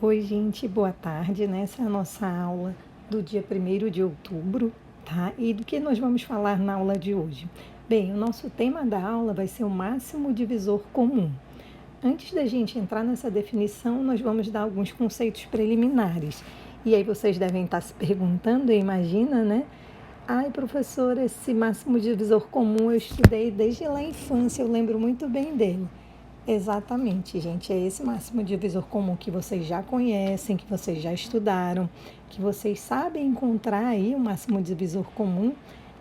Oi, gente, boa tarde, né? Essa é a nossa aula do dia 1º de outubro, tá? E do que nós vamos falar na aula de hoje? Bem, o nosso tema da aula vai ser o máximo divisor comum. Antes da gente entrar nessa definição, nós vamos dar alguns conceitos preliminares. E aí vocês devem estar se perguntando, imagina, né? Ai, professora, esse máximo divisor comum eu estudei desde lá a infância, eu lembro muito bem dele. Exatamente, gente. É esse máximo divisor comum que vocês já conhecem, que vocês já estudaram, que vocês sabem encontrar aí o máximo divisor comum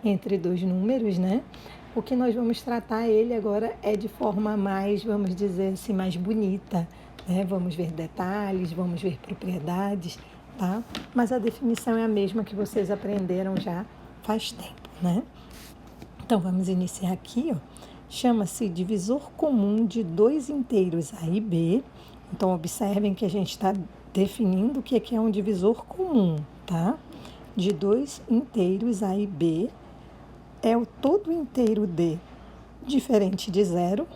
entre dois números, né? O que nós vamos tratar ele agora é de forma mais, vamos dizer assim, mais bonita, né? Vamos ver detalhes, vamos ver propriedades, tá? Mas a definição é a mesma que vocês aprenderam já faz tempo, né? Então, vamos iniciar aqui, ó. Chama-se divisor comum de dois inteiros A e B. Então, observem que a gente está definindo o que é um divisor comum, tá? De dois inteiros A e B é o todo inteiro D diferente de zero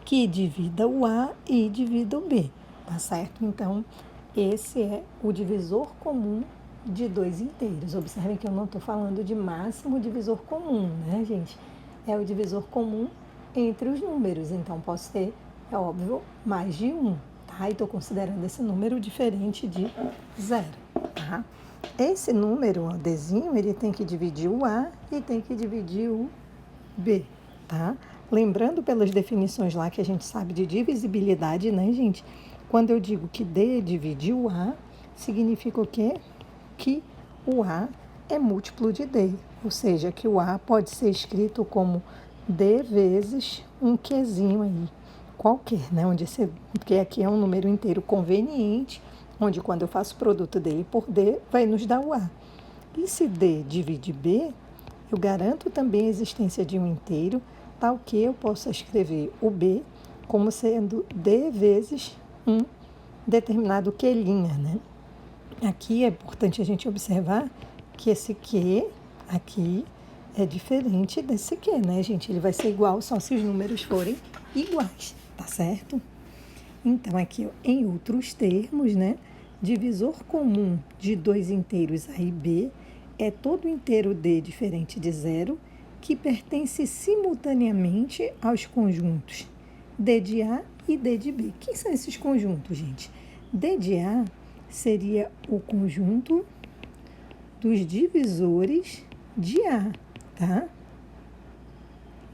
que divida o A e divida o B, tá certo? Então, esse é o divisor comum de dois inteiros. Observem que eu não estou falando de máximo divisor comum, né, gente? É o divisor comum entre os números. Então, posso ter, é óbvio, mais de um, tá? E estou considerando esse número diferente de zero, tá? Esse número, o Dzinho, ele tem que dividir o A e tem que dividir o B, tá? Lembrando pelas definições lá que a gente sabe de divisibilidade, né, gente? Quando eu digo que D divide o A, significa o quê? Que o A é múltiplo de D, ou seja, que o A pode ser escrito como D vezes um Qzinho aí, qualquer, né? Porque aqui é um número inteiro conveniente, onde quando eu faço produto D por D, vai nos dar o A. E se D divide B, eu garanto também a existência de um inteiro, tal que eu possa escrever o B como sendo D vezes um determinado Q', né? Aqui é importante a gente observar que esse Q aqui é diferente desse Q, né, gente? Ele vai ser igual só se os números forem iguais, tá certo? Então, aqui, em outros termos, né, divisor comum de dois inteiros A e B é todo inteiro D diferente de zero que pertence simultaneamente aos conjuntos D de A e D de B. Quem são esses conjuntos, gente? D de A seria o conjunto dos divisores de A, tá?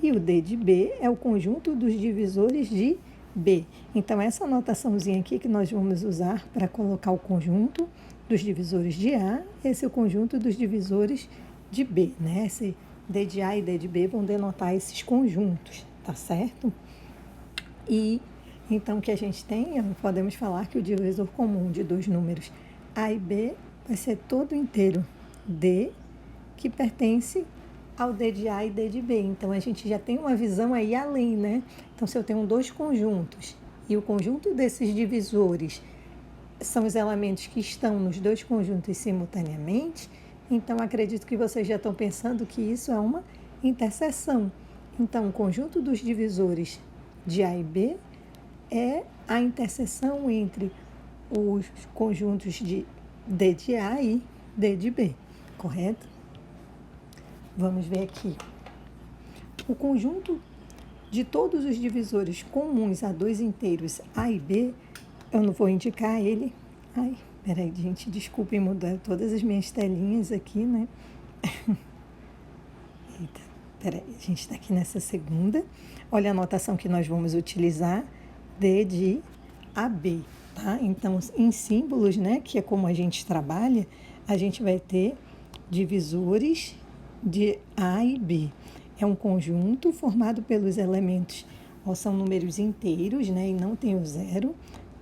E o D de B é o conjunto dos divisores de B. Então, essa anotaçãozinha aqui que nós vamos usar para colocar o conjunto dos divisores de A, esse é o conjunto dos divisores de B, né? Esse D de A e D de B vão denotar esses conjuntos, tá certo? E então, o que a gente tem, podemos falar que o divisor comum de dois números A e B vai ser todo inteiro D, que pertence ao D de A e D de B. Então, a gente já tem uma visão aí além, né? Então, se eu tenho dois conjuntos e o conjunto desses divisores são os elementos que estão nos dois conjuntos simultaneamente, então acredito que vocês já estão pensando que isso é uma interseção. Então, o conjunto dos divisores de A e B é a interseção entre os conjuntos de D de A e D de B, correto? Vamos ver aqui. O conjunto de todos os divisores comuns a dois inteiros A e B, eu não vou indicar ele. Ai, peraí, gente, desculpem mudar todas as minhas telinhas aqui, né? Eita, peraí, a gente está aqui nessa segunda. Olha a anotação que nós vamos utilizar, D de AB, tá? Então, em símbolos, né, que é como a gente trabalha, a gente vai ter divisores de A e B. É um conjunto formado pelos elementos, ó, são números inteiros, né, e não tem o zero,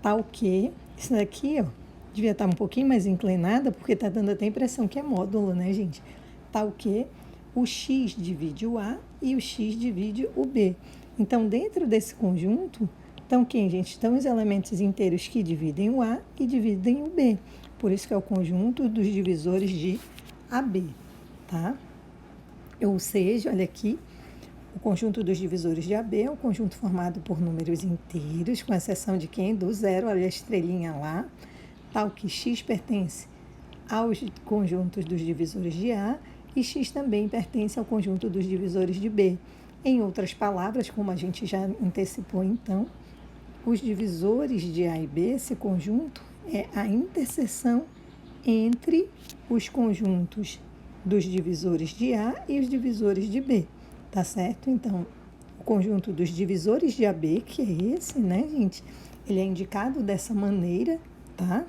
tal que, isso daqui, ó, devia estar um pouquinho mais inclinada, porque está dando até a impressão que é módulo, né, gente? Tal que o X divide o A e o X divide o B. Então, dentro desse conjunto, estão quem, gente? Estão os elementos inteiros que dividem o A e dividem o B. Por isso que é o conjunto dos divisores de AB, tá? Ou seja, olha aqui, o conjunto dos divisores de AB é um conjunto formado por números inteiros, com exceção de quem? Do zero, olha a estrelinha lá. tal que x pertence aos conjuntos dos divisores de A e x também pertence ao conjunto dos divisores de B. Em outras palavras, como a gente já antecipou então, os divisores de A e B, esse conjunto, é a interseção entre os conjuntos dos divisores de A e os divisores de B, tá certo? Então, o conjunto dos divisores de AB, que é esse, né, gente? Ele é indicado dessa maneira, tá?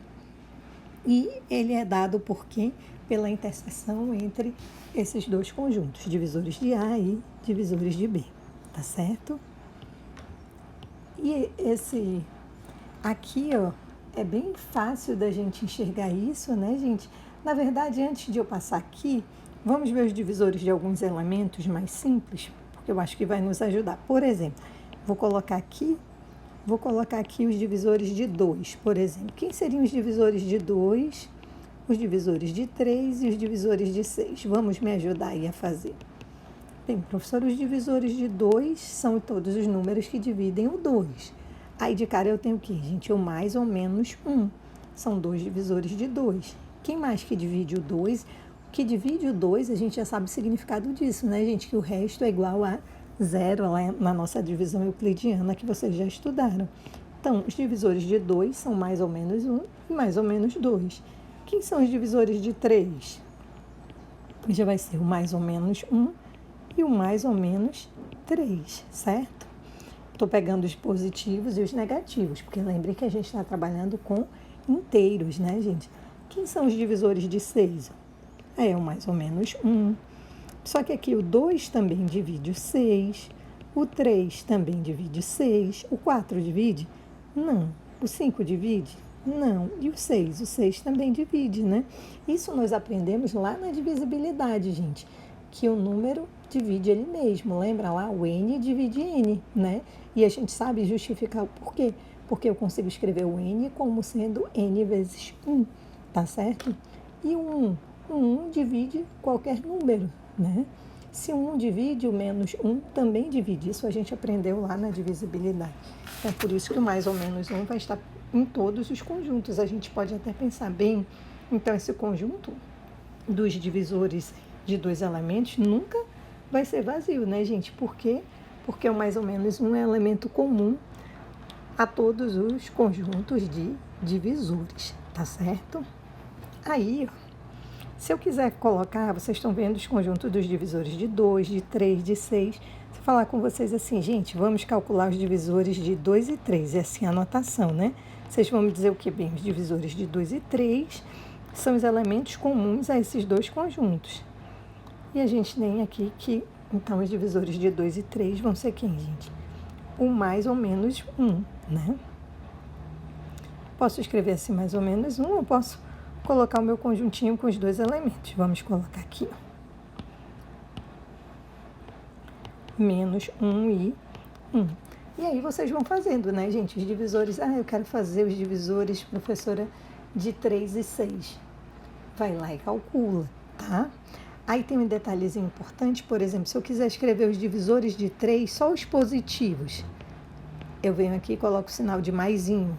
E ele é dado por quem? Pela interseção entre esses dois conjuntos, divisores de A e divisores de B, tá certo? E esse aqui, ó, é bem fácil da gente enxergar isso, né, gente? Na verdade, antes de eu passar aqui, vamos ver os divisores de alguns elementos mais simples, porque eu acho que vai nos ajudar. Por exemplo, vou colocar aqui os divisores de 2, por exemplo. Quem seriam os divisores de 2? Os divisores de 3 e os divisores de 6. Vamos me ajudar aí a fazer. Bem, professor, os divisores de 2 são todos os números que dividem o 2. Aí de cara eu tenho o quê, gente? O mais ou menos 1. São dois divisores de 2. Quem mais que divide o 2? O que divide o 2, a gente já sabe o significado disso, né, gente? Que o resto é igual a 0 lá na nossa divisão euclidiana que vocês já estudaram. Então, os divisores de 2 são mais ou menos 1 e mais ou menos 2. Quem são os divisores de 3? Já vai ser o mais ou menos 1 e o mais ou menos 3, certo? Estou pegando os positivos e os negativos, porque lembre que a gente está trabalhando com inteiros, né, gente? Quem são os divisores de 6? É o mais ou menos 1. Só que aqui o 2 também divide o 6, o 3 também divide o 6, o 4 divide? Não. O 5 divide? Não. E o 6? O 6 também divide, né? Isso nós aprendemos lá na divisibilidade, gente, que o número divide ele mesmo. Lembra lá? O N divide N, né? E a gente sabe justificar o porquê. Porque eu consigo escrever o N como sendo N vezes 1, tá certo? E o 1? O 1 divide qualquer número, né? Se o 1 divide, o menos 1 também divide. Isso a gente aprendeu lá na divisibilidade. É por isso que o mais ou menos 1 vai estar em todos os conjuntos. A gente pode até pensar bem, então esse conjunto dos divisores de dois elementos nunca vai ser vazio, né, gente? Por quê? Porque o mais ou menos 1 é elemento comum a todos os conjuntos de divisores, tá certo? Aí, se eu quiser colocar, vocês estão vendo os conjuntos dos divisores de 2, de 3, de 6. Se eu falar com vocês assim, gente, vamos calcular os divisores de 2 e 3. É assim a anotação, né? Vocês vão me dizer o que? Bem, os divisores de 2 e 3 são os elementos comuns a esses dois conjuntos. E a gente tem aqui que, então, os divisores de 2 e 3 vão ser quem, gente? O mais ou menos 1, né? Posso escrever assim mais ou menos 1, ou posso colocar o meu conjuntinho com os dois elementos. Vamos colocar aqui, ó. Menos 1 e 1. E aí vocês vão fazendo, né, gente? Os divisores. Eu quero fazer os divisores, professora, de 3 e 6. Vai lá e calcula, tá? Aí tem um detalhezinho importante, por exemplo, se eu quiser escrever os divisores de 3, só os positivos, eu venho aqui e coloco o sinal de maisinho.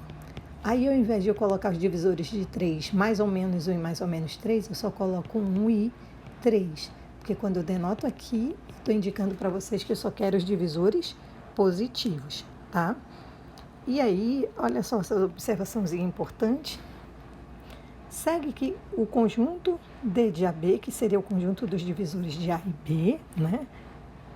Aí, ao invés de eu colocar os divisores de 3, mais ou menos 1 e mais ou menos 3, eu só coloco 1 e 3. Porque quando eu denoto aqui, estou indicando para vocês que eu só quero os divisores positivos, tá? E aí, olha só essa observaçãozinha importante. Segue que o conjunto D de AB, que seria o conjunto dos divisores de A e B, né?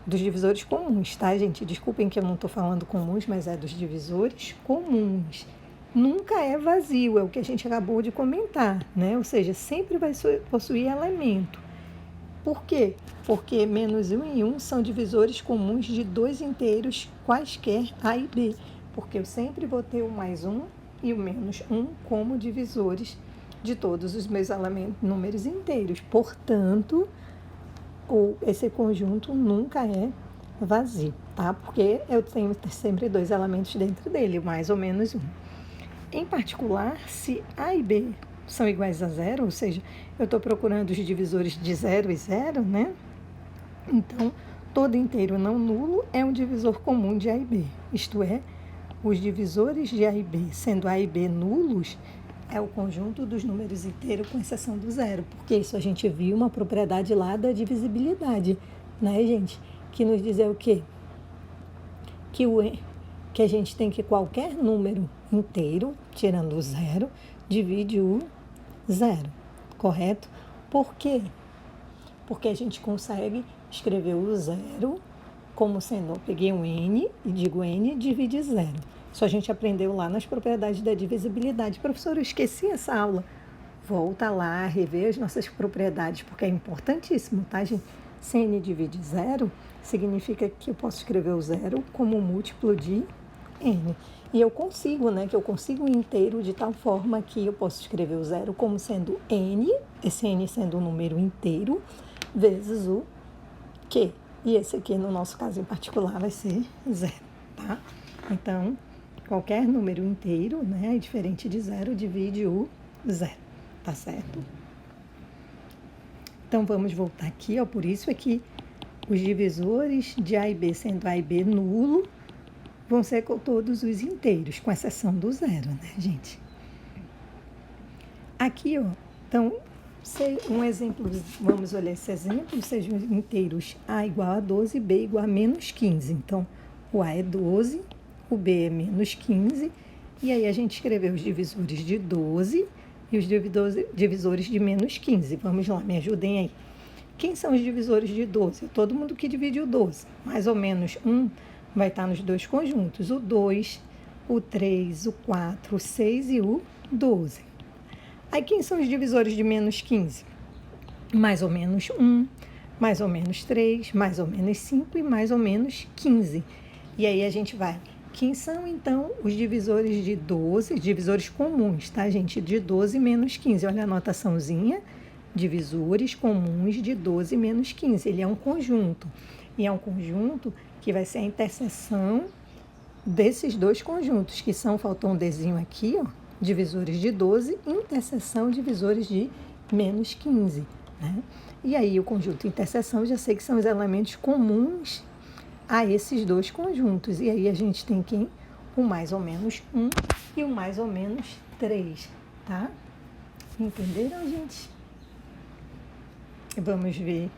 Dos divisores comuns, tá, gente? Desculpem que eu não estou falando comuns, mas é dos divisores comuns. Nunca é vazio, é o que a gente acabou de comentar, né? Ou seja, sempre vai possuir elemento. Por quê? Porque menos 1 e 1 são divisores comuns de dois inteiros quaisquer A e B. Porque eu sempre vou ter o mais 1 e o menos 1 como divisores de todos os meus números inteiros. Portanto, esse conjunto nunca é vazio, tá? Porque eu tenho sempre dois elementos dentro dele, mais ou menos 1. Em particular, se A e B são iguais a 0, ou seja, eu estou procurando os divisores de 0 e 0, né? Então, todo inteiro não nulo é um divisor comum de A e B. Isto é, os divisores de A e B, sendo A e B nulos, É o conjunto dos números inteiros com exceção do zero, porque isso a gente viu uma propriedade lá da divisibilidade, né, gente? Que nos diz o quê? Que a gente tem que qualquer número inteiro, tirando o zero, divide o zero, correto? Por quê? Porque a gente consegue escrever o zero como sendo, eu peguei um n e digo n divide zero. Isso a gente aprendeu lá nas propriedades da divisibilidade. Professor, eu esqueci essa aula. Volta lá, rever as nossas propriedades, porque é importantíssimo, tá, gente? Se n divide zero, significa que eu posso escrever o zero como múltiplo de n. E eu consigo, né, que eu consigo um inteiro de tal forma que eu posso escrever o zero como sendo n, esse n sendo um número inteiro, vezes o q. E esse aqui, no nosso caso em particular, vai ser zero, tá? Então, qualquer número inteiro, né, diferente de zero, divide o zero, tá certo? Então, vamos voltar aqui, ó, por isso é que os divisores de A e B, sendo A e B nulo, vão ser com todos os inteiros, com exceção do zero, né, gente? Aqui, ó, então, um exemplo, vamos olhar esse exemplo, sejam inteiros A igual a 12 e B igual a menos 15. Então, o A é 12, o B é menos 15, e aí a gente escreveu os divisores de 12 e os divisores de menos 15. Vamos lá, me ajudem aí. Quem são os divisores de 12? Todo mundo que divide o 12. Mais ou menos um vai estar nos dois conjuntos, o 2, o 3, o 4, o 6 e o 12. Aí, quem são os divisores de menos 15? Mais ou menos 1, mais ou menos 3, mais ou menos 5 e mais ou menos 15. E aí a gente vai. Quem são, então, os divisores de 12, divisores comuns, tá, gente? De 12 menos 15. Olha a anotaçãozinha. Divisores comuns de 12 menos 15. Ele é um conjunto. E é um conjunto que vai ser a interseção desses dois conjuntos, que são, faltou um desenho aqui, ó. Divisores de 12, interseção divisores de menos 15, né? E aí o conjunto e interseção, eu já sei que são os elementos comuns a esses dois conjuntos. E aí a gente tem quem? O mais ou menos 1 e o mais ou menos 3, tá? Entenderam, gente? Vamos ver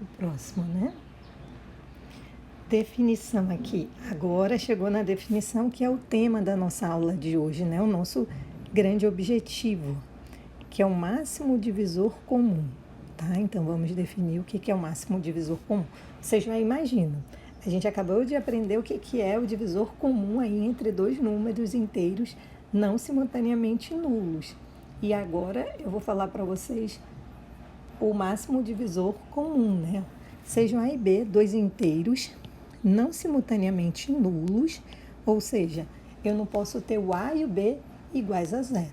o próximo, né? Definição aqui. Agora chegou na definição que é o tema da nossa aula de hoje, né? O nosso grande objetivo, que é o máximo divisor comum, tá? Então, vamos definir o que é o máximo divisor comum. Vocês já imaginam. A gente acabou de aprender o que é o divisor comum aí entre dois números inteiros não simultaneamente nulos. E agora eu vou falar para vocês o máximo divisor comum, né? Sejam A e B, dois inteiros não simultaneamente nulos, ou seja, eu não posso ter o A e o B iguais a zero,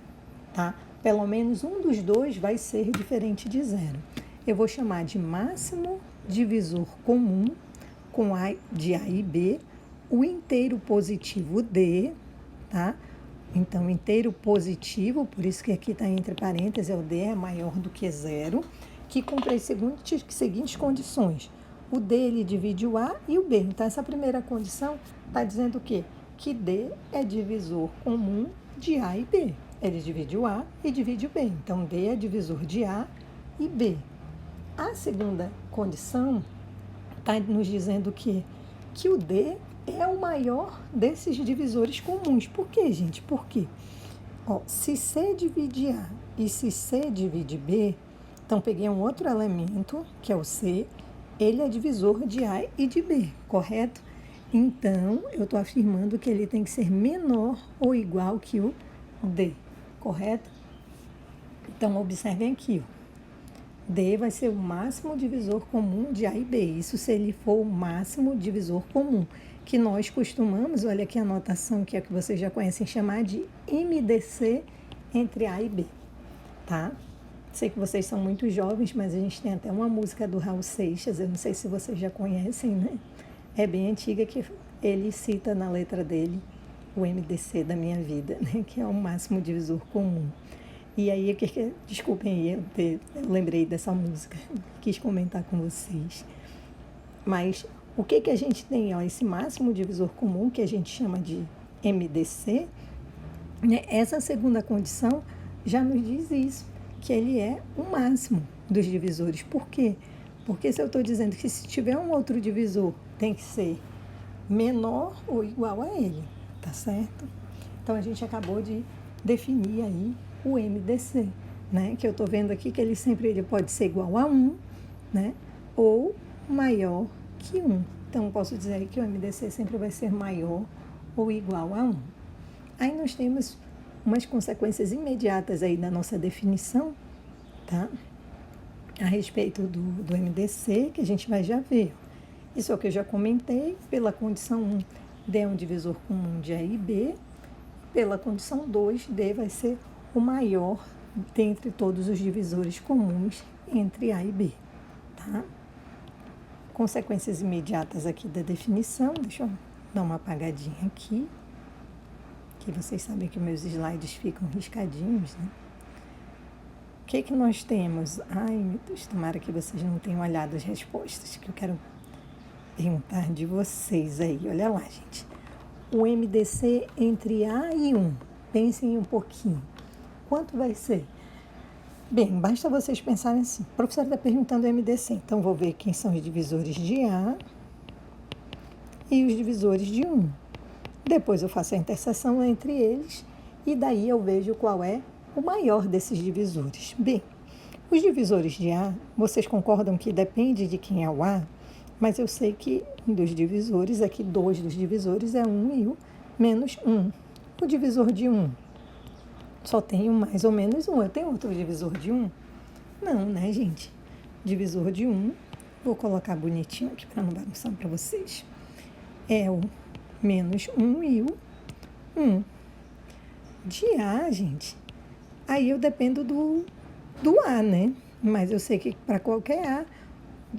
tá? Pelo menos um dos dois vai ser diferente de zero. Eu vou chamar de máximo divisor comum com A de A e B, o inteiro positivo D, tá? Então, inteiro positivo, por isso que aqui está entre parênteses, é o D é maior do que zero, que cumpre as seguintes condições. O D, ele divide o A e o B. Então, essa primeira condição está dizendo o quê? Que D é divisor comum de A e B. Ele divide o A e divide o B. Então, D é divisor de A e B. A segunda condição está nos dizendo que o D é o maior desses divisores comuns. Por quê, gente? Por quê? Ó, se C divide A e se C divide B, então peguei um outro elemento, que é o C, ele é divisor de A e de B, correto? Então, eu estou afirmando que ele tem que ser menor ou igual que o D, correto? Então, observem aqui, ó. D vai ser o máximo divisor comum de A e B, isso se ele for o máximo divisor comum, que nós costumamos, olha aqui a anotação que é que vocês já conhecem, chamar de MDC entre A e B, tá? Sei que vocês são muito jovens, mas a gente tem até uma música do Raul Seixas, eu não sei se vocês já conhecem, né? É bem antiga, que ele cita na letra dele o MDC da minha vida, né? Que é o máximo divisor comum. E aí, desculpem aí, eu lembrei dessa música, quis comentar com vocês. Mas o que a gente tem? Ó, esse máximo divisor comum, que a gente chama de MDC, né, essa segunda condição já nos diz isso, que ele é o máximo dos divisores. Por quê? Porque se eu estou dizendo que se tiver um outro divisor, tem que ser menor ou igual a ele, tá certo? Então, a gente acabou de definir aí o MDC, né? Que eu estou vendo aqui que ele pode ser igual a 1, né? Ou maior que 1. Então, posso dizer aí que o MDC sempre vai ser maior ou igual a 1. Aí nós temos umas consequências imediatas aí da nossa definição, tá? A respeito do MDC, que a gente vai já ver. Isso é o que eu já comentei. Pela condição 1, D é um divisor comum de A e B. Pela condição 2, D vai ser o maior dentre todos os divisores comuns entre A e B, tá? Consequências imediatas aqui da definição. Deixa eu dar uma apagadinha aqui, que vocês sabem que meus slides ficam riscadinhos, né? O que nós temos? Ai, meu Deus, tomara que vocês não tenham olhado as respostas, que eu quero perguntar de vocês aí. Olha lá, gente. O MDC entre A e 1. Pensem um pouquinho. Quanto vai ser? Bem, basta vocês pensarem assim. O professor está perguntando o MDC, então vou ver quem são os divisores de A e os divisores de 1. Depois eu faço a interseção entre eles e daí eu vejo qual é o maior desses divisores. Bem, os divisores de A, vocês concordam que depende de quem é o A? Mas eu sei que dos divisores, aqui 2 dos divisores é 1 e o menos 1. O divisor de 1, só tenho mais ou menos 1. Eu tenho outro divisor de 1? Não, né, gente? Divisor de 1, vou colocar bonitinho aqui para não bagunçar para vocês. É o menos 1 e o 1. De A, gente, aí eu dependo do A, né? Mas eu sei que para qualquer A,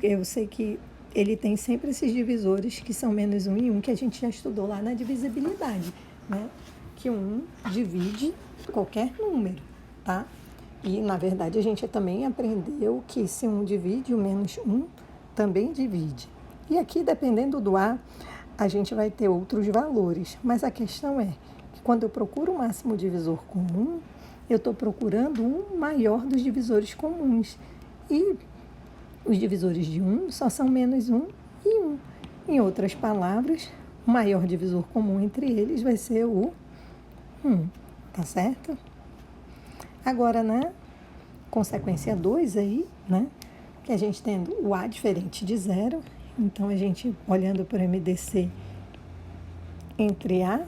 eu sei que ele tem sempre esses divisores que são menos 1 e 1, que a gente já estudou lá na divisibilidade, né? Que 1 divide qualquer número, tá? E, na verdade, a gente também aprendeu que se 1 divide, o menos 1 também divide. E aqui, dependendo do A, a gente vai ter outros valores. Mas a questão é que quando eu procuro o máximo divisor comum, eu estou procurando um maior dos divisores comuns. E os divisores de 1 só são menos 1 e 1. Em outras palavras, o maior divisor comum entre eles vai ser o 1, tá certo? Agora, na consequência 2 aí, né, que a gente tendo o A diferente de 0, então a gente, olhando para o MDC entre A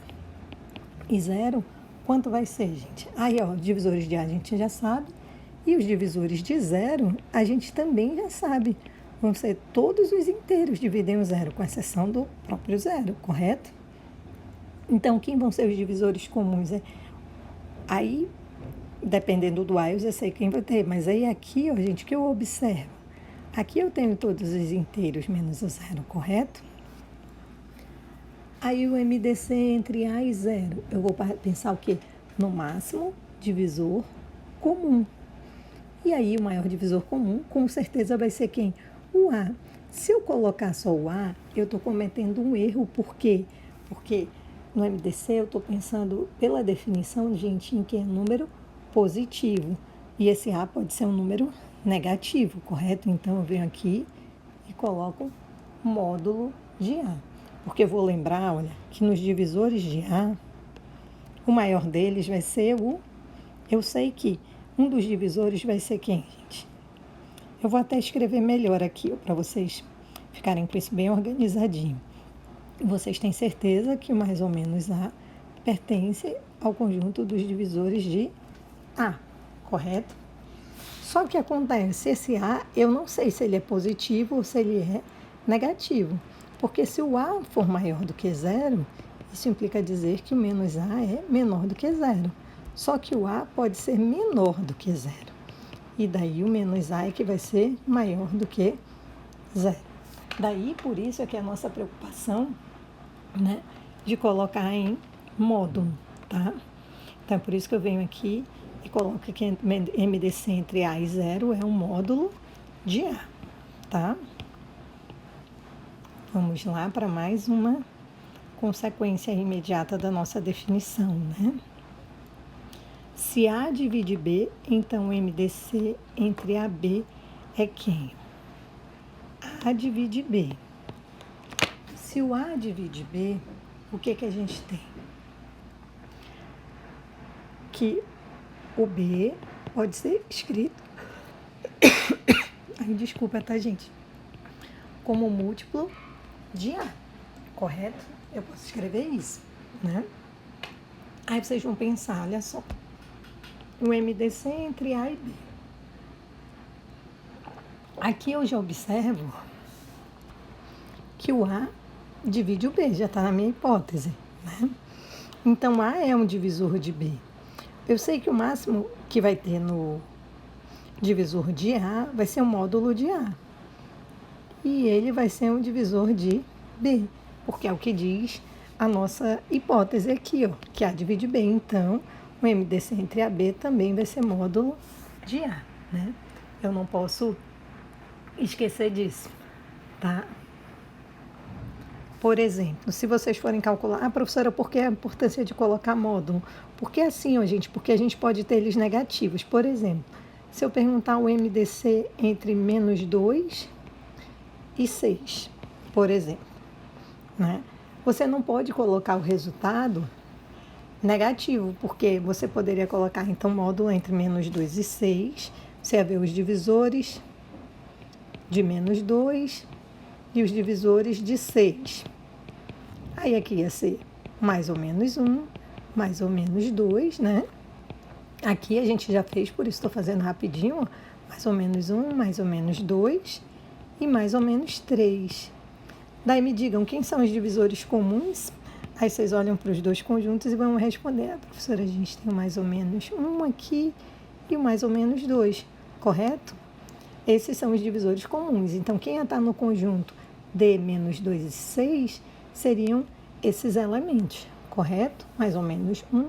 e 0, quanto vai ser, gente? Aí, ó, divisores de A a gente já sabe, e os divisores de 0 a gente também já sabe. Vão ser todos os inteiros dividem o 0, com exceção do próprio 0, correto? Então, quem vão ser os divisores comuns? Aí, dependendo do A, eu já sei quem vai ter. Mas aí aqui, ó, gente, o que eu observo? Aqui eu tenho todos os inteiros menos o 0, correto? Aí o MDC entre A e 0, eu vou pensar o quê? No máximo divisor comum. E aí o maior divisor comum, com certeza, vai ser quem? O A. Se eu colocar só o A, eu estou cometendo um erro. Por quê? Porque no MDC eu estou pensando, pela definição, gente, em que é número positivo. E esse A pode ser um número negativo, correto? Então eu venho aqui e coloco módulo de A. Porque eu vou lembrar, olha, que nos divisores de A, o maior deles vai ser o... Eu sei que um dos divisores vai ser quem, gente? Eu vou até escrever melhor aqui, para vocês ficarem com isso bem organizadinho. Vocês têm certeza que mais ou menos A pertence ao conjunto dos divisores de A, correto? Só que acontece, esse A, eu não sei se ele é positivo ou se ele é negativo. Porque se o A for maior do que 0, isso implica dizer que o menos A é menor do que 0. Só que o A pode ser menor do que 0. E daí o menos A é que vai ser maior do que 0. Daí, por isso é que a nossa preocupação, né, de colocar em módulo, tá? Então, é por isso que eu venho aqui e coloco que MDC entre A e 0 é um módulo de A, tá? Vamos lá para mais uma consequência imediata da nossa definição, né? Se A divide B, então o MDC entre AB é quem? A divide B. Se o A divide B, o que a gente tem? Que o B pode ser escrito, ai, desculpa, tá, gente? Como múltiplo de A, correto? Eu posso escrever isso, né? Aí vocês vão pensar, olha só, o MDC entre A e B. Aqui eu já observo que o A divide o B, já está na minha hipótese, né? Então, A é um divisor de B. Eu sei que o máximo que vai ter no divisor de A vai ser o módulo de A. E ele vai ser um divisor de B, porque é o que diz a nossa hipótese aqui, ó, que A divide B. Então, o MDC entre AB também vai ser módulo de A, né? Eu não posso esquecer disso, tá? Por exemplo, se vocês forem calcular, professora, por que a importância de colocar módulo? Porque assim, ó, gente, porque a gente pode ter eles negativos. Por exemplo, se eu perguntar o MDC entre menos 2 e 6, por exemplo, né? Você não pode colocar o resultado negativo, porque você poderia colocar, então, módulo entre menos 2 e 6, você ia ver os divisores de menos 2 e os divisores de 6. Aí aqui ia ser mais ou menos 1, mais ou menos 2, né? Aqui a gente já fez, por isso estou fazendo rapidinho, ó, mais ou menos 1, mais ou menos 2 e mais ou menos 3. Daí me digam, quem são os divisores comuns? Aí vocês olham para os dois conjuntos e vão responder, professora, a gente tem o mais ou menos 1 aqui e o mais ou menos 2, correto? Esses são os divisores comuns. Então, quem ia estar no conjunto de menos 2 e 6 seriam esses elementos, correto? Mais ou menos 1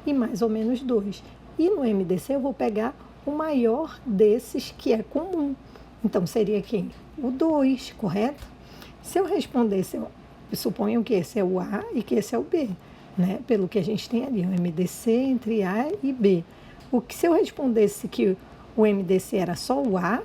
e mais ou menos 2. E no MDC eu vou pegar o maior desses que é comum. Então, seria quem? O 2, correto? Se eu respondesse, eu suponho que esse é o A e que esse é o B, né? Pelo que a gente tem ali, o MDC entre A e B. Se eu respondesse que o MDC era só o A,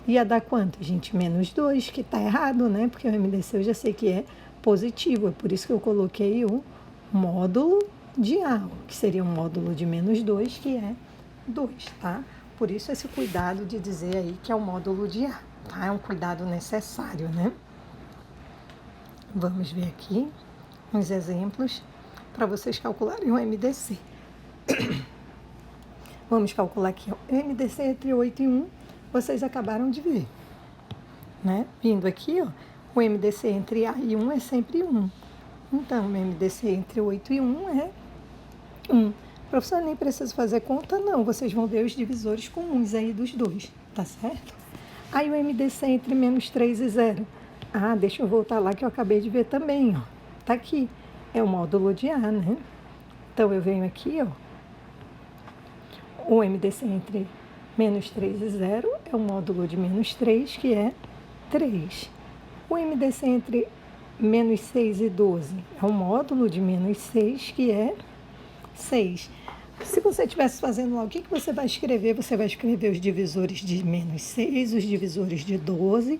ia dar quanto, gente? Menos 2, que está errado, né? Porque o MDC eu já sei que é positivo, é por isso que eu coloquei o módulo de A, que seria um módulo de menos 2, que é 2, tá? Por isso esse cuidado de dizer aí que é o módulo de A, tá? É um cuidado necessário, né? Vamos ver aqui uns exemplos para vocês calcularem o MDC. Vamos calcular aqui, ó, MDC entre 8 e 1, vocês acabaram de ver, né? Vindo aqui, ó, o MDC entre A e 1 é sempre 1. Então, o MDC entre 8 e 1 é 1. Professor, nem preciso fazer conta, não. Vocês vão ver os divisores comuns aí dos dois, tá certo? Aí o MDC entre menos 3 e 0. Ah, deixa eu voltar lá que eu acabei de ver também, ó. Tá aqui. É o módulo de A, né? Então, eu venho aqui, ó. O MDC entre menos 3 e 0 é o módulo de menos 3, que é 3. O MDC entre menos 6 e 12 é o módulo de menos 6, que é 6. Se você estivesse fazendo lá, o que você vai escrever? Você vai escrever os divisores de menos 6, os divisores de 12,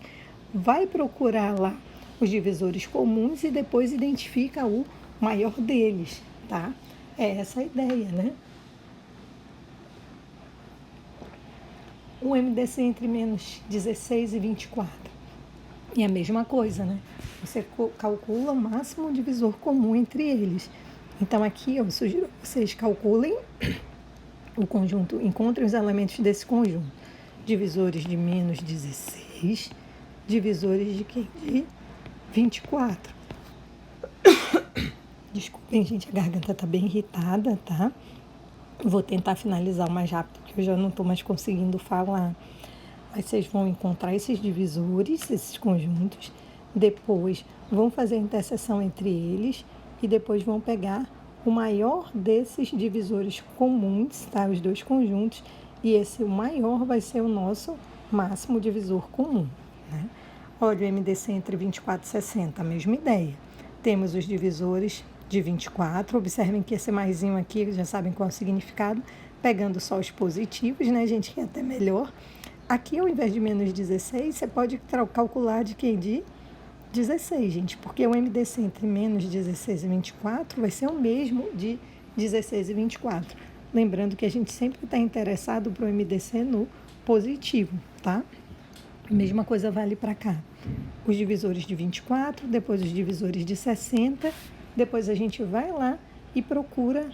vai procurar lá os divisores comuns e depois identifica o maior deles, tá? É essa a ideia, né? O MDC entre menos 16 e 24. E a mesma coisa, né? Você calcula o máximo divisor comum entre eles. Então, aqui eu sugiro que vocês calculem o conjunto, encontrem os elementos desse conjunto. Divisores de menos 16, divisores de quem? De 24. Desculpem, gente, a garganta tá bem irritada, tá? Vou tentar finalizar o mais rápido, porque eu já não tô mais conseguindo falar. Mas vocês vão encontrar esses divisores, esses conjuntos, depois vão fazer a interseção entre eles e depois vão pegar o maior desses divisores comuns, tá? Os dois conjuntos, e esse o maior vai ser o nosso máximo divisor comum, né? Olha o MDC entre 24 e 60, a mesma ideia. Temos os divisores de 24. Observem que esse maisinho aqui, já sabem qual é o significado. Pegando só os positivos, né, gente, que é até melhor. Aqui, ao invés de menos 16, você pode calcular de quem? De 16, gente, porque o MDC entre menos 16 e 24 vai ser o mesmo de 16 e 24. Lembrando que a gente sempre está interessado para o MDC no positivo, tá? A mesma coisa vale para cá. Os divisores de 24, depois os divisores de 60, depois a gente vai lá e procura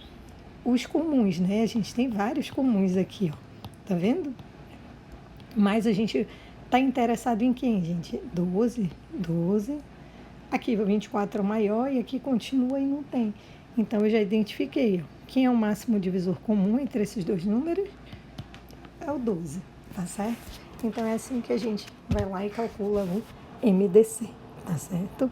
os comuns, né? A gente tem vários comuns aqui, ó. Tá vendo? Mas a gente está interessado em quem, gente? 12. Aqui o 24 é o maior e aqui continua e não tem. Então, eu já identifiquei, ó. Quem é o máximo divisor comum entre esses dois números? É o 12, tá certo? Então, é assim que a gente vai lá e calcula o MDC, tá certo?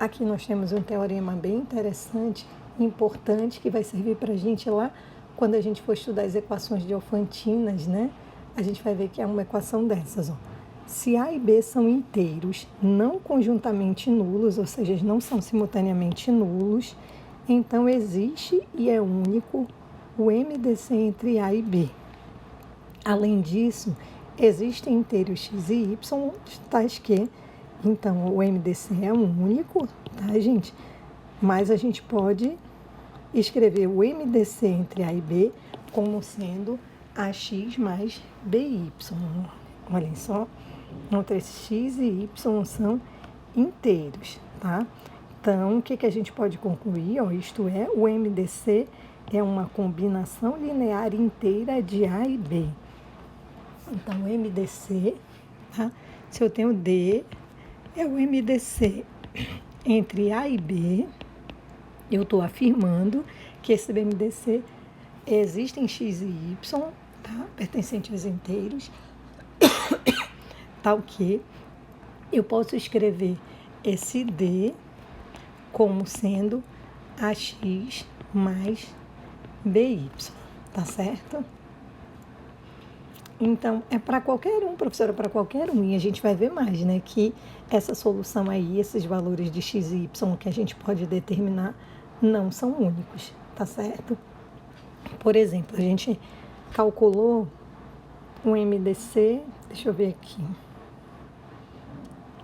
Aqui nós temos um teorema bem interessante, importante, que vai servir para a gente lá quando a gente for estudar as equações diofantinas, né? A gente vai ver que é uma equação dessas, ó. Se A e B são inteiros não conjuntamente nulos, ou seja, não são simultaneamente nulos, então existe e é único o MDC entre A e B. Além disso, existem inteiros x e y, tais que, então, o MDC é único, tá, gente? Mas a gente pode escrever o MDC entre A e B como sendo AX mais BY. Olhem só, entre x e y são inteiros, tá? Então, o que a gente pode concluir? Ó, isto é, o MDC é uma combinação linear inteira de A e B. Então, o MDC, tá? Se eu tenho D, é o MDC entre A e B. Eu estou afirmando que esse MDC existem x e y, tá? Pertencente aos inteiros, tal que eu posso escrever esse D como sendo AX mais BY, tá certo? Então, é para qualquer um, professora, para qualquer um. E a gente vai ver mais, né? Que essa solução aí, esses valores de x e y que a gente pode determinar, não são únicos, tá certo? Por exemplo, a gente calculou um MDC, deixa eu ver aqui.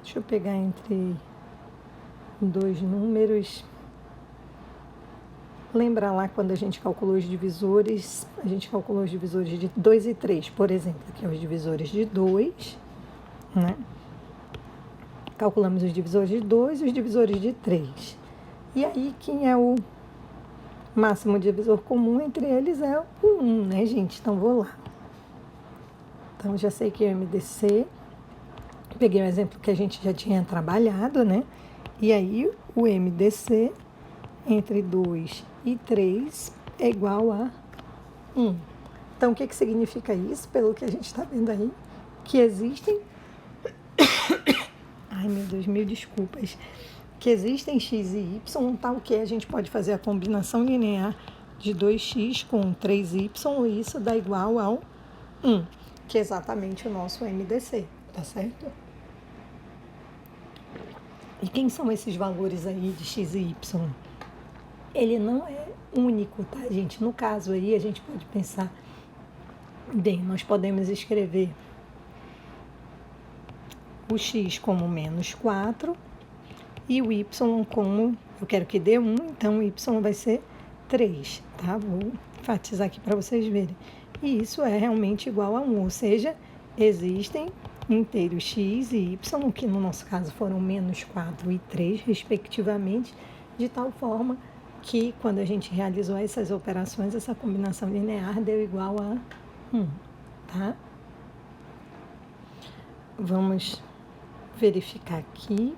Deixa eu pegar entre dois números. Lembra lá quando a gente calculou os divisores, a gente calculou os divisores de 2 e 3, por exemplo, aqui os divisores de 2, né? Calculamos os divisores de 2 e os divisores de 3. E aí, quem é o máximo divisor comum entre eles é o 1, né, gente? Então, vou lá. Então, já sei que é o MDC. Peguei um exemplo que a gente já tinha trabalhado, né? E aí, o MDC entre 2 e 3 é igual a 1. Então, o que significa isso? Pelo que a gente está vendo aí, que existem... Ai, meu Deus, mil desculpas. Que existem x e y, tal que a gente pode fazer a combinação linear de 2x com 3y, e isso dá igual ao 1, que é exatamente o nosso MDC, tá certo? E quem são esses valores aí de x e y? Ele não é único, tá, gente? No caso aí, a gente pode pensar, bem, nós podemos escrever o x como menos 4 e o y como, eu quero que dê 1, então o y vai ser 3, tá? Vou enfatizar aqui para vocês verem. E isso é realmente igual a 1, ou seja, existem inteiros x e y, que no nosso caso foram menos 4 e 3, respectivamente, de tal forma que quando a gente realizou essas operações, essa combinação linear deu igual a 1, tá? Vamos verificar aqui.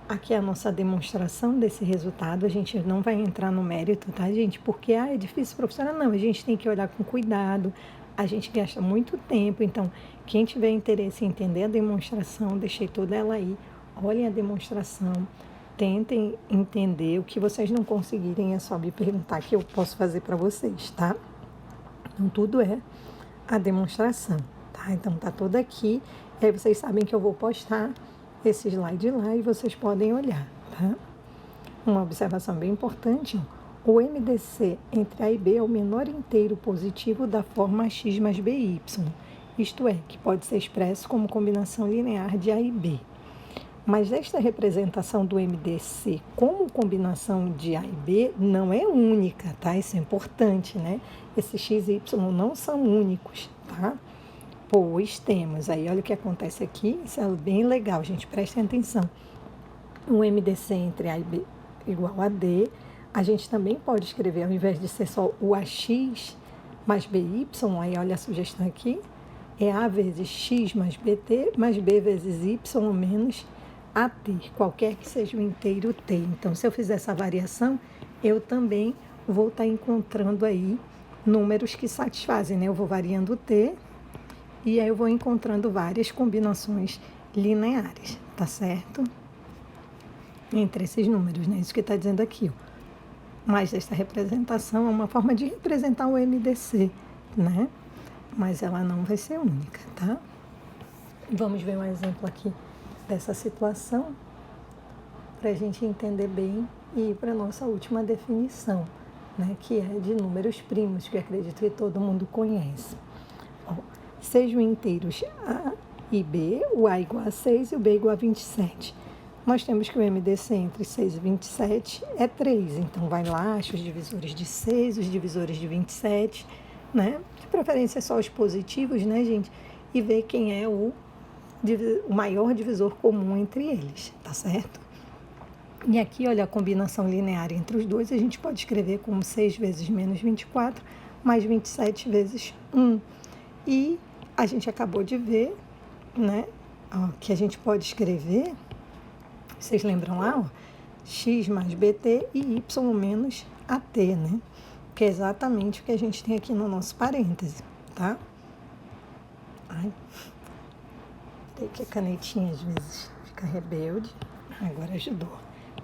Aqui é a nossa demonstração desse resultado. A gente não vai entrar no mérito, tá, gente? Porque é difícil, professora. Não, a gente tem que olhar com cuidado. A gente gasta muito tempo. Então, quem tiver interesse em entender a demonstração, deixei toda ela aí. Olhem a demonstração. Tentem entender. O que vocês não conseguirem é só me perguntar que eu posso fazer para vocês, tá? Então, tudo é a demonstração, tá? Então, tá toda aqui. E aí, vocês sabem que eu vou postar esse slide lá e vocês podem olhar, tá? Uma observação bem importante: o MDC entre A e B é o menor inteiro positivo da forma x mais BY, isto é, que pode ser expresso como combinação linear de A e B. Mas esta representação do MDC como combinação de A e B não é única, tá? Isso é importante, né? Esses x e y não são únicos, tá? Pois temos, aí olha o que acontece aqui, isso é bem legal, gente, prestem atenção. O MDC entre A e B igual a D, a gente também pode escrever, ao invés de ser só o AX mais BY, aí olha a sugestão aqui, é A vezes X mais BT mais B vezes Y menos AT, qualquer que seja o inteiro T. Então, se eu fizer essa variação, eu também vou estar encontrando aí números que satisfazem, né? Eu vou variando o T e aí eu vou encontrando várias combinações lineares, tá certo? Entre esses números, né? Isso que está dizendo aqui, ó. Mas esta representação é uma forma de representar o MDC, né? Mas ela não vai ser única, tá? Vamos ver um exemplo aqui dessa situação para a gente entender bem e ir para a nossa última definição, né? Que é de números primos, que eu acredito que todo mundo conhece. Ó, sejam inteiros A e B, o A igual a 6 e o B igual a 27. Nós temos que o MDC entre 6 e 27 é 3, então vai lá, acha os divisores de 6, os divisores de 27, né? De preferência só os positivos, né, gente? E ver quem é o maior divisor comum entre eles, tá certo? E aqui, olha, a combinação linear entre os dois, a gente pode escrever como 6 vezes menos 24, mais 27 vezes 1. E a gente acabou de ver, né, ó, que a gente pode escrever, vocês lembram lá, ó, x mais bt e y menos at, né? Que é exatamente o que a gente tem aqui no nosso parêntese, tá? Ai, tem que a canetinha às vezes fica rebelde, agora ajudou.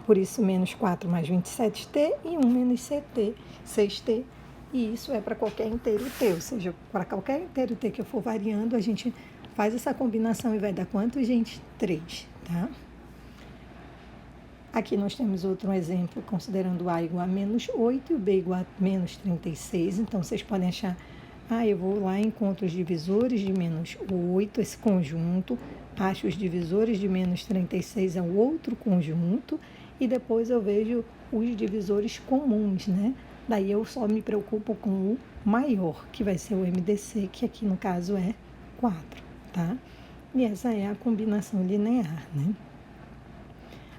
Por isso, menos 4 mais 27t e 1 menos ct, 6t. E isso é para qualquer inteiro t, ou seja, para qualquer inteiro t que eu for variando, a gente faz essa combinação e vai dar quanto, gente? 3, tá? Aqui nós temos outro exemplo, considerando A igual a menos 8 e o B igual a menos 36. Então, vocês podem achar, eu vou lá e encontro os divisores de menos 8, esse conjunto, acho os divisores de menos 36, é o outro conjunto, e depois eu vejo os divisores comuns, né? Daí eu só me preocupo com o maior, que vai ser o MDC, que aqui no caso é 4, tá? E essa é a combinação linear, né?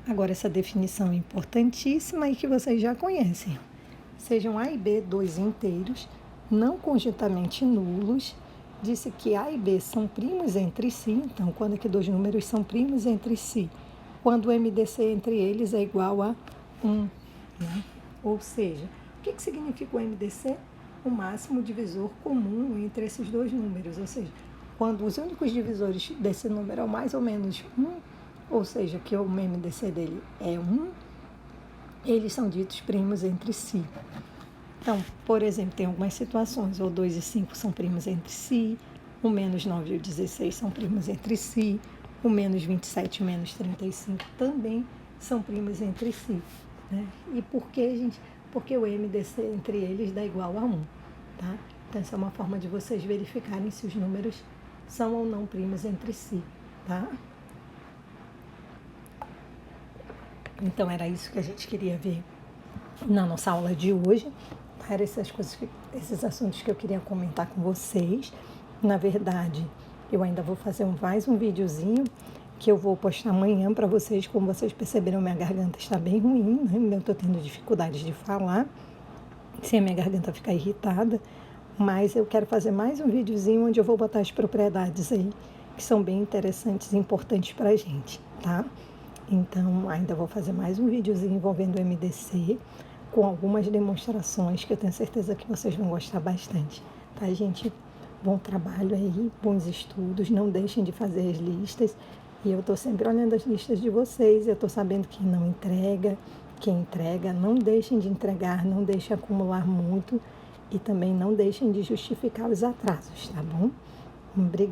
Agora, essa definição é importantíssima e que vocês já conhecem. Sejam A e B dois inteiros, não conjuntamente nulos. Disse que A e B são primos entre si, então, quando é que dois números são primos entre si? Quando o MDC entre eles é igual a 1, né? Ou seja, o que significa o MDC? O máximo divisor comum entre esses dois números, ou seja, quando os únicos divisores desse número é mais ou menos 1, ou seja, que o MDC dele é 1, eles são ditos primos entre si. Então, por exemplo, tem algumas situações, o 2 e 5 são primos entre si, o menos 9 e o 16 são primos entre si, o menos 27 e o menos 35 também são primos entre si, né? E por que, gente? Porque o MDC entre eles dá igual a 1, tá? Então, essa é uma forma de vocês verificarem se os números são ou não primos entre si, tá? Então, era isso que a gente queria ver na nossa aula de hoje. Eram esses assuntos que eu queria comentar com vocês. Na verdade, eu ainda vou fazer mais um videozinho que eu vou postar amanhã para vocês. Como vocês perceberam, minha garganta está bem ruim, né? Eu estou tendo dificuldades de falar, se a minha garganta ficar irritada. Mas eu quero fazer mais um videozinho onde eu vou botar as propriedades aí, que são bem interessantes e importantes para a gente, tá? Então, ainda vou fazer mais um videozinho envolvendo o MDC, com algumas demonstrações que eu tenho certeza que vocês vão gostar bastante. Tá, gente? Bom trabalho aí, bons estudos, não deixem de fazer as listas. E eu estou sempre olhando as listas de vocês, eu estou sabendo quem não entrega, quem entrega, não deixem de entregar, não deixem acumular muito e também não deixem de justificar os atrasos, tá bom? Obrigada.